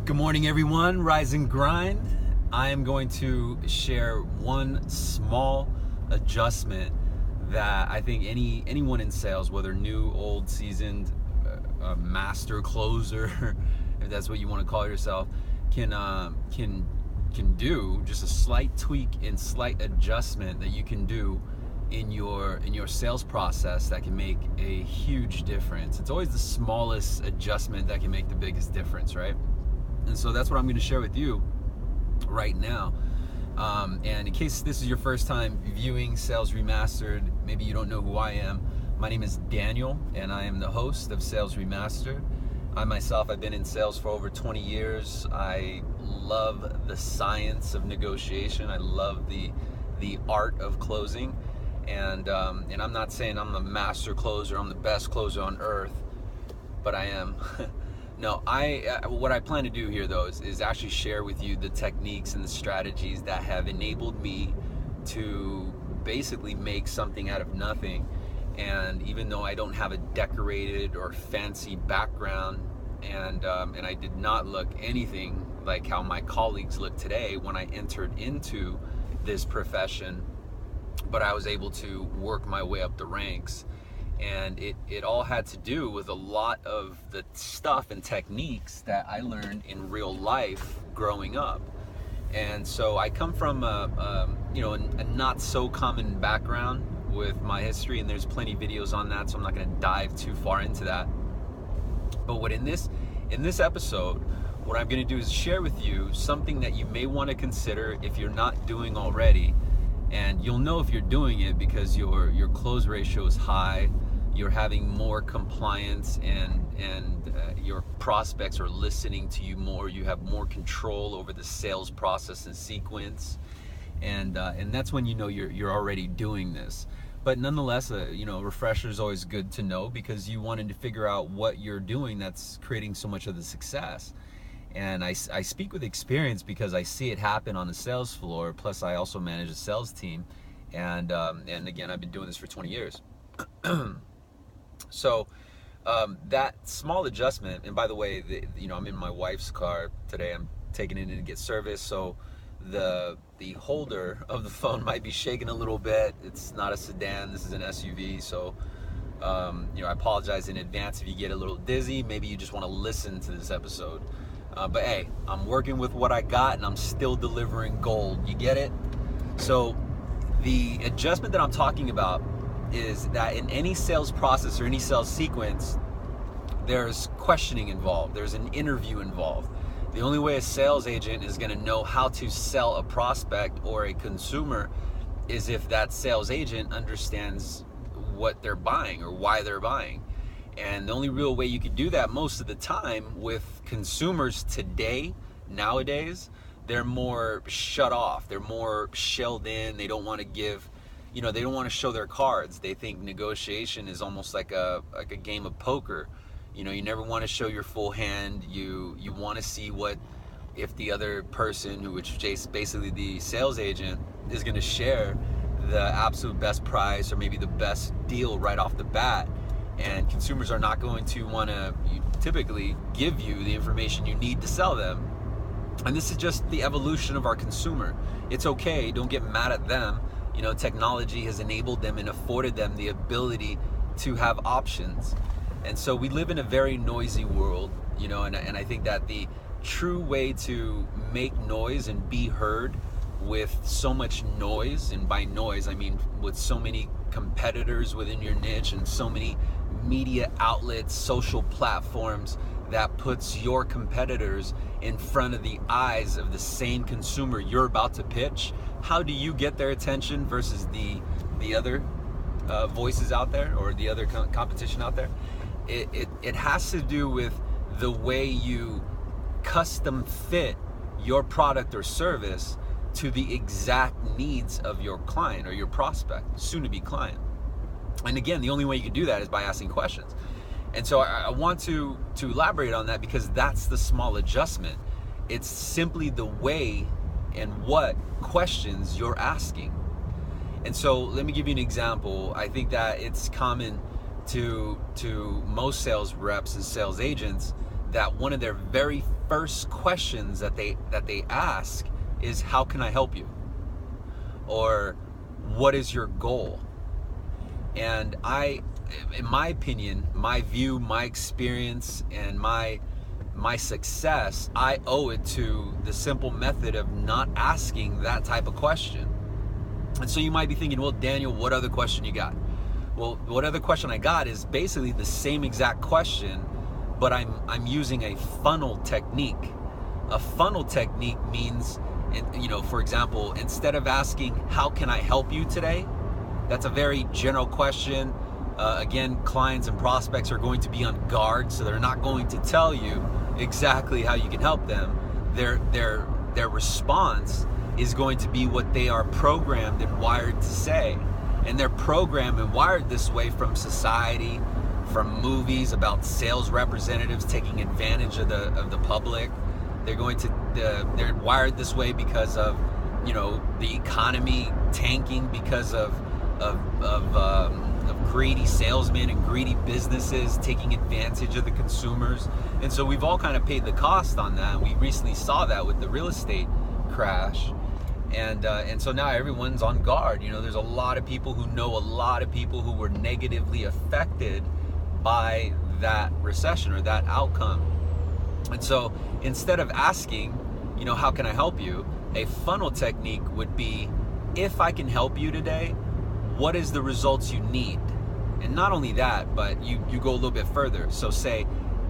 Good morning, everyone. Rise and grind. I am going to share one small adjustment that I think anyone in sales, whether new, old, seasoned, master, closer, if that's what you want to call yourself, can do. Just a slight tweak and slight adjustment that you can do in your sales process that can make a huge difference. It's always the smallest adjustment that can make the biggest difference, right? And so that's what I'm going to share with you right now. And in case this is your first time viewing Sales Remastered, maybe you don't know who I am. My name is Daniel, and I am the host of Sales Remastered. I myself, I've been in sales for over 20 years. I love the science of negotiation. I love the art of closing. And I'm not saying I'm the master closer, I'm the best closer on earth, but I am. No, what I plan to do here, though, is actually share with you the techniques and the strategies that have enabled me to basically make something out of nothing. And even though I don't have a decorated or fancy background, and I did not look anything like how my colleagues look today when I entered into this profession, but I was able to work my way up the ranks. And it all had to do with a lot of the stuff and techniques that I learned in real life growing up. And so I come from a not so common background with my history, and there's plenty of videos on that, so I'm not going to dive too far into that. But in this episode, what I'm going to do is share with you something that you may want to consider if you're not doing already. And you'll know if you're doing it because your close ratio is high, you're having more compliance, and your prospects are listening to you more. You have more control over the sales process and sequence, and that's when you know you're already doing this. But nonetheless, refresher is always good to know because you wanted to figure out what you're doing that's creating so much of the success. And I speak with experience because I see it happen on the sales floor. Plus, I also manage a sales team, and again, I've been doing this for 20 years. So that small adjustment, and by the way, I'm in my wife's car today. I'm taking it in to get service, so the holder of the phone might be shaking a little bit. It's not a sedan. This is an SUV, so I apologize in advance if you get a little dizzy. Maybe you just want to listen to this episode. But hey, I'm working with what I got, and I'm still delivering gold. You get it? So the adjustment that I'm talking about is that in any sales process or any sales sequence, there's questioning involved. There's an interview involved. The only way a sales agent is going to know how to sell a prospect or a consumer is if that sales agent understands what they're buying or why they're buying. And the only real way you could do that most of the time with consumers nowadays, they're more shut off. They're more shelled in. They don't want to give, they don't want to show their cards. They think negotiation is almost like a game of poker. You never want to show your full hand. You want to see what if the other person, which is basically the sales agent, is going to share the absolute best price or maybe the best deal right off the bat. And consumers are not going to want to typically give you the information you need to sell them. And this is just the evolution of our consumer. It's okay, don't get mad at them. Technology has enabled them and afforded them the ability to have options. And so we live in a very noisy world, and I think that the true way to make noise and be heard with so much noise, and by noise I mean with so many competitors within your niche and so many media outlets, social platforms that puts your competitors in front of the eyes of the same consumer you're about to pitch. How do you get their attention versus the other voices out there or the other competition out there? It has to do with the way you custom fit your product or service to the exact needs of your client or your prospect, soon-to-be client. And again, the only way you can do that is by asking questions. And so I want to elaborate on that because that's the small adjustment. It's simply the way and what questions you're asking. And so let me give you an example. I think that it's common to most sales reps and sales agents that one of their very first questions that they ask is, how can I help you? Or what is your goal? And in my opinion, my view, my experience, and my success, I owe it to the simple method of not asking that type of question. And so you might be thinking, well, Daniel, what other question you got? Well, what other question I got is basically the same exact question, but I'm using a funnel technique. A funnel technique means, for example, instead of asking, how can I help you today? That's a very general question. Again, clients and prospects are going to be on guard, so they're not going to tell you exactly how you can help them. Their response is going to be what they are programmed and wired to say. And they're programmed and wired this way from society, from movies about sales representatives taking advantage of the public. They're wired this way because of the economy tanking because of greedy salesmen and greedy businesses taking advantage of the consumers. And so we've all kind of paid the cost on that. We recently saw that with the real estate crash. And so now everyone's on guard. There's a lot of people who know a lot of people who were negatively affected by that recession or that outcome. And so instead of asking, how can I help you? A funnel technique would be, if I can help you today, what is the results you need? And not only that, but you go a little bit further. So say,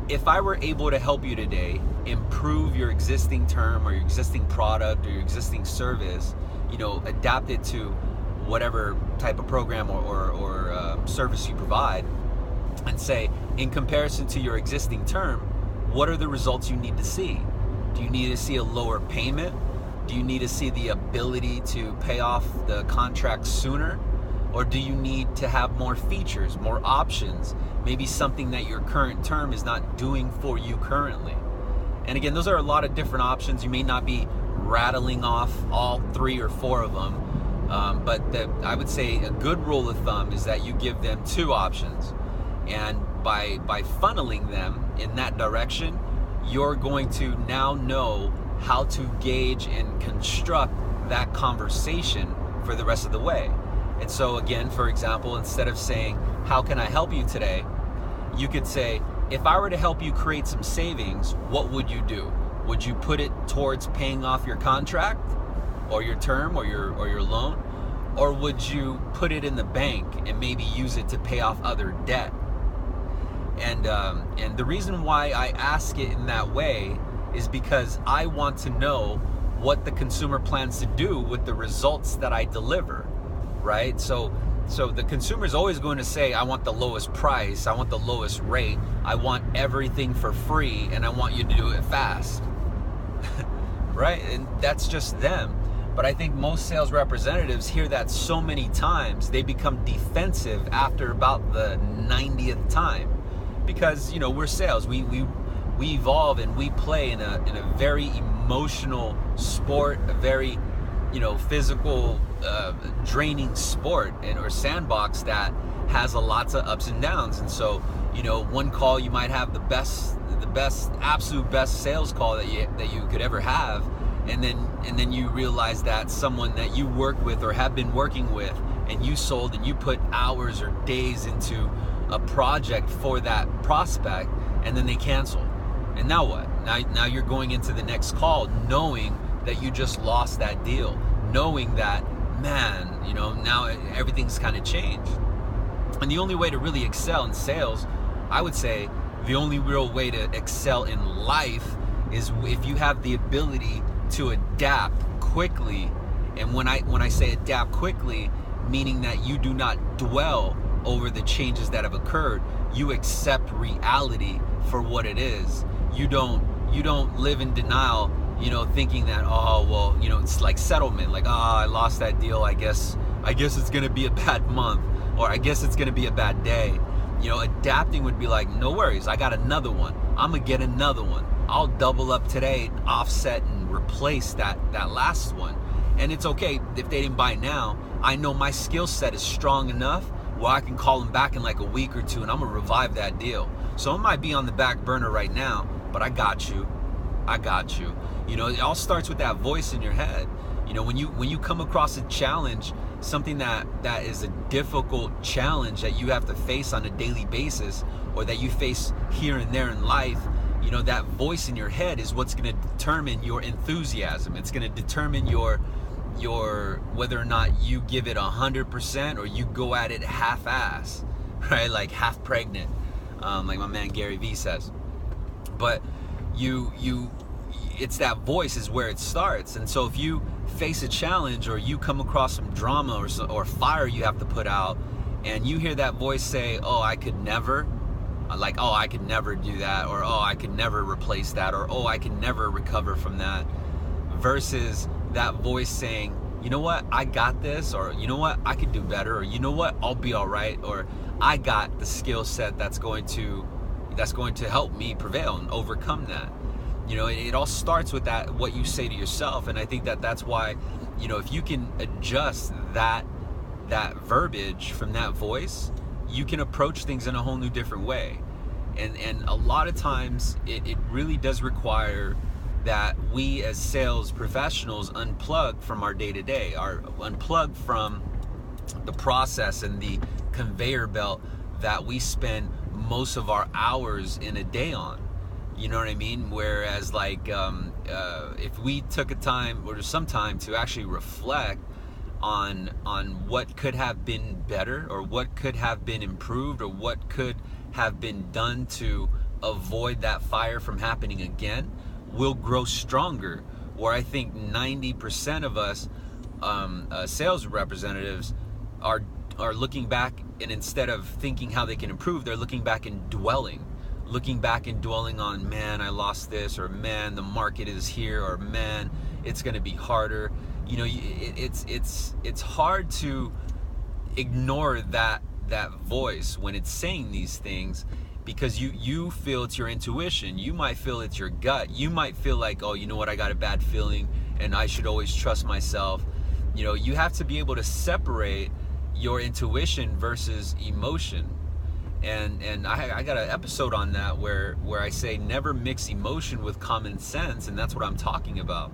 if I were able to help you today improve your existing term or your existing product or your existing service, adapt it to whatever type of program or service you provide, and say, in comparison to your existing term, what are the results you need to see? Do you need to see a lower payment? Do you need to see the ability to pay off the contract sooner? Or do you need to have more features, more options, maybe something that your current term is not doing for you currently? And again, those are a lot of different options. You may not be rattling off all 3 or 4 of them, but I would say a good rule of thumb is that you give them 2 options. And by funneling them in that direction, you're going to now know how to gauge and construct that conversation for the rest of the way. And so again, for example, instead of saying, how can I help you today? You could say, if I were to help you create some savings, what would you do? Would you put it towards paying off your contract or your term or your loan? Or would you put it in the bank and maybe use it to pay off other debt? And the reason why I ask it in that way is because I want to know what the consumer plans to do with the results that I deliver, right? So the consumer is always going to say, I want the lowest price, I want the lowest rate, I want everything for free, and I want you to do it fast, right? And that's just them. But I think most sales representatives hear that so many times, they become defensive after about the 90th time. Because, we're sales. We evolve and we play in a very emotional sport, a very, physical, draining sport or sandbox that has a lots of ups and downs. And so, one call you might have the absolute best sales call that you could ever have, and then you realize that someone that you work with or have been working with, and you sold and you put hours or days into a project for that prospect, and then they cancel. And now what? Now you're going into the next call knowing that you just lost that deal, knowing that, man, now everything's kind of changed. And the only way to really excel in sales, I would say the only real way to excel in life is if you have the ability to adapt quickly. And when I say adapt quickly, meaning that you do not dwell over the changes that have occurred, you accept reality for what it is. You don't live in denial, thinking that, it's like settlement, like, I lost that deal, I guess it's gonna be a bad month, or I guess it's gonna be a bad day. Adapting would be like, no worries, I got another one, I'm gonna get another one, I'll double up today, offset and replace that last one. And it's okay if they didn't buy now. I know my skill set is strong enough where I can call them back in like a week or 2 and I'm gonna revive that deal. So it might be on the back burner right now, but I got you. I got you. You know, it all starts with that voice in your head. You know, when you come across a challenge, something that is a difficult challenge that you have to face on a daily basis, or that you face here and there in life, you know, that voice in your head is what's going to determine your enthusiasm. It's going to determine your whether or not you give it 100% or you go at it half-ass, right? Like half pregnant, like my man Gary Vee says. But it's that voice is where it starts. And so if you face a challenge, or you come across some drama or fire you have to put out, and you hear that voice say, oh, I could never, like, oh, I could never do that, or oh, I could never replace that, or oh, I can never recover from that, versus that voice saying, you know what, I got this, or you know what, I could do better, or you know what, I'll be all right, or I got the skill set that's going to help me prevail and overcome that. You know, it all starts with that, what you say to yourself. And I think that's why, you know, if you can adjust that verbiage from that voice, you can approach things in a whole new different way. And a lot of times it really does require that we as sales professionals unplug from our day-to-day, unplug from the process and the conveyor belt that we spend most of our hours in a day on. You know what I mean? Whereas, like, if we took a time or some time to actually reflect on what could have been better, or what could have been improved, or what could have been done to avoid that fire from happening again, we'll grow stronger. Where I think 90% of us sales representatives are looking back, and instead of thinking how they can improve, they're looking back and dwelling on, man, I lost this, or man, the market is here, or man, it's going to be harder. You know, it's hard to ignore that voice when it's saying these things, because you feel it's your intuition. You might feel it's your gut. You might feel like, oh, you know what, I got a bad feeling and I should always trust myself. You know, you have to be able to separate your intuition versus emotion. And I got an episode on that where I say never mix emotion with common sense, and that's what I'm talking about.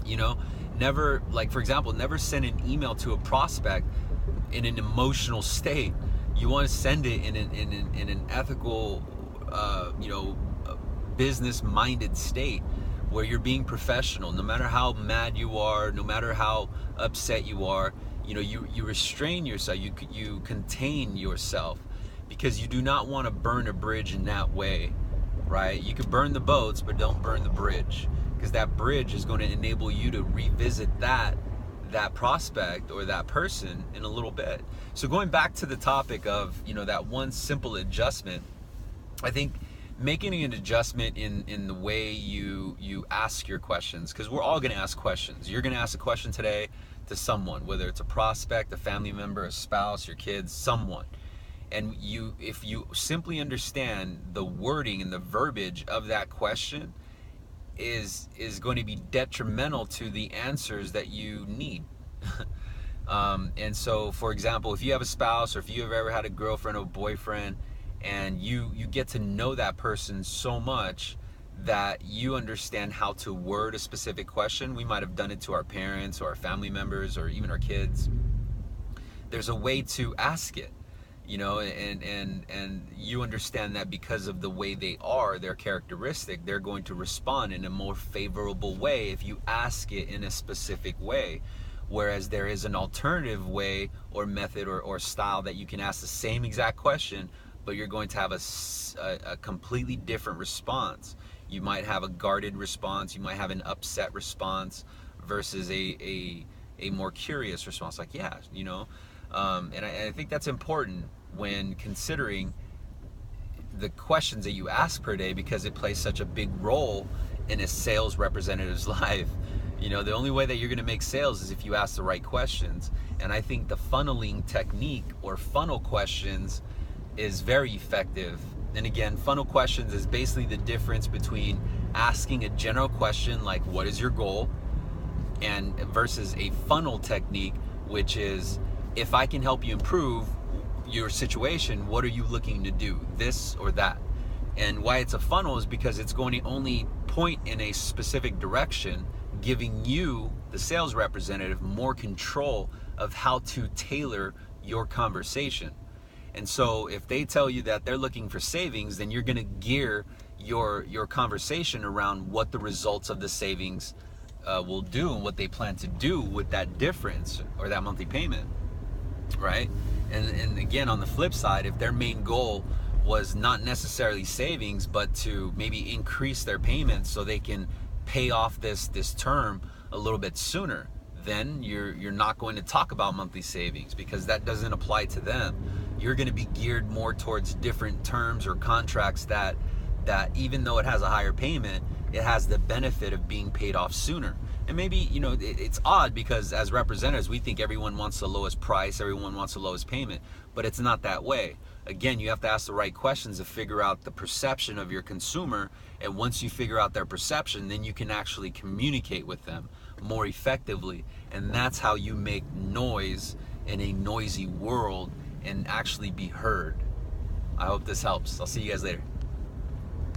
You know, never, like, for example, never send an email to a prospect in an emotional state. You want to send it in an ethical, you know, business-minded state, where you're being professional. No matter how mad you are, no matter how upset you are, you know, you restrain yourself, you contain yourself, because you do not want to burn a bridge in that way, right? You can burn the boats, but don't burn the bridge, because that bridge is going to enable you to revisit that prospect or that person in a little bit. So going back to the topic of, you know, that one simple adjustment, I think making an adjustment in the way you ask your questions, because we're all going to ask questions. You're going to ask a question today to someone, whether it's a prospect, a family member, a spouse, your kids, someone. And if you simply understand the wording and the verbiage of that question is going to be detrimental to the answers that you need. And so, for example, if you have a spouse, or if you've ever had a girlfriend or boyfriend, and you get to know that person so much that you understand how to word a specific question. We might have done it to our parents or our family members or even our kids. There's a way to ask it. You know, and you understand that because of the way they are, their characteristic, they're going to respond in a more favorable way if you ask it in a specific way. Whereas there is an alternative way or method or style that you can ask the same exact question, but you're going to have a completely different response. You might have a guarded response, you might have an upset response, versus a more curious response, like, yeah, you know. And I think that's important when considering the questions that you ask per day, because it plays such a big role in a sales representative's life. You know, the only way that you're going to make sales is if you ask the right questions. And I think the funneling technique or funnel questions is very effective. And again, funnel questions is basically the difference between asking a general question like, what is your goal? And versus a funnel technique, which is, if I can help you improve your situation, what are you looking to do? This or that? And why it's a funnel is because it's going to only point in a specific direction, giving you, the sales representative, more control of how to tailor your conversation. And so if they tell you that they're looking for savings, then you're going to gear your conversation around what the results of the savings will do and what they plan to do with that difference or that monthly payment, right? And again, on the flip side, if their main goal was not necessarily savings, but to maybe increase their payments so they can pay off this term a little bit sooner, then you're not going to talk about monthly savings, because that doesn't apply to them. You're going to be geared more towards different terms or contracts that even though it has a higher payment, it has the benefit of being paid off sooner. And maybe, it's odd because as representatives, we think everyone wants the lowest price, everyone wants the lowest payment, but it's not that way. Again, you have to ask the right questions to figure out the perception of your consumer. And once you figure out their perception, then you can actually communicate with them more effectively. And that's how you make noise in a noisy world and actually be heard. I hope this helps. I'll see you guys later.